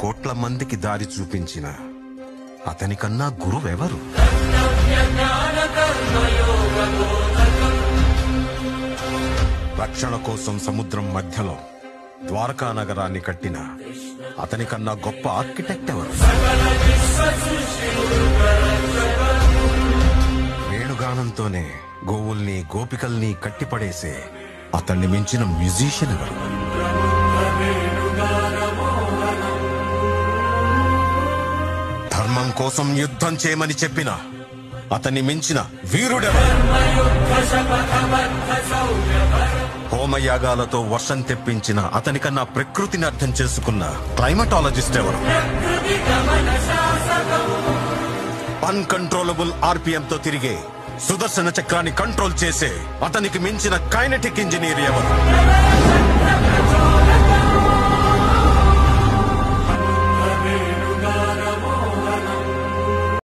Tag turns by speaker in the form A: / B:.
A: కోట్ల మందికి దారి చూపించిన అతనికన్నా గురువెవరు? రక్షణ కోసం సముద్రం మధ్యలో ద్వారకా నగరాన్ని కట్టిన అతనికన్నా గొప్ప ఆర్కిటెక్ట్ ఎవరు? వేణుగానంతోనే గోవుల్ని గోపికల్ని కట్టిపడేసే అతన్ని మించిన మ్యూజిషియన్ ఎవరు? ధర్మం కోసం యుద్ధం చేయమని చెప్పిన అతన్ని మించిన వీరుడెవరు? హోమయాగాలతో వర్షం తెప్పించిన అతనికన్నా ప్రకృతిని అర్థం చేసుకున్న క్లైమటాలజిస్ట్ ఎవరు? అన్కంట్రోలబుల్ ఆర్పిఎంతో తిరిగే సుదర్శన చక్రాన్ని కంట్రోల్ చేసే అతనికి మించిన కైనెటిక్ ఇంజనీర్ ఎవరు?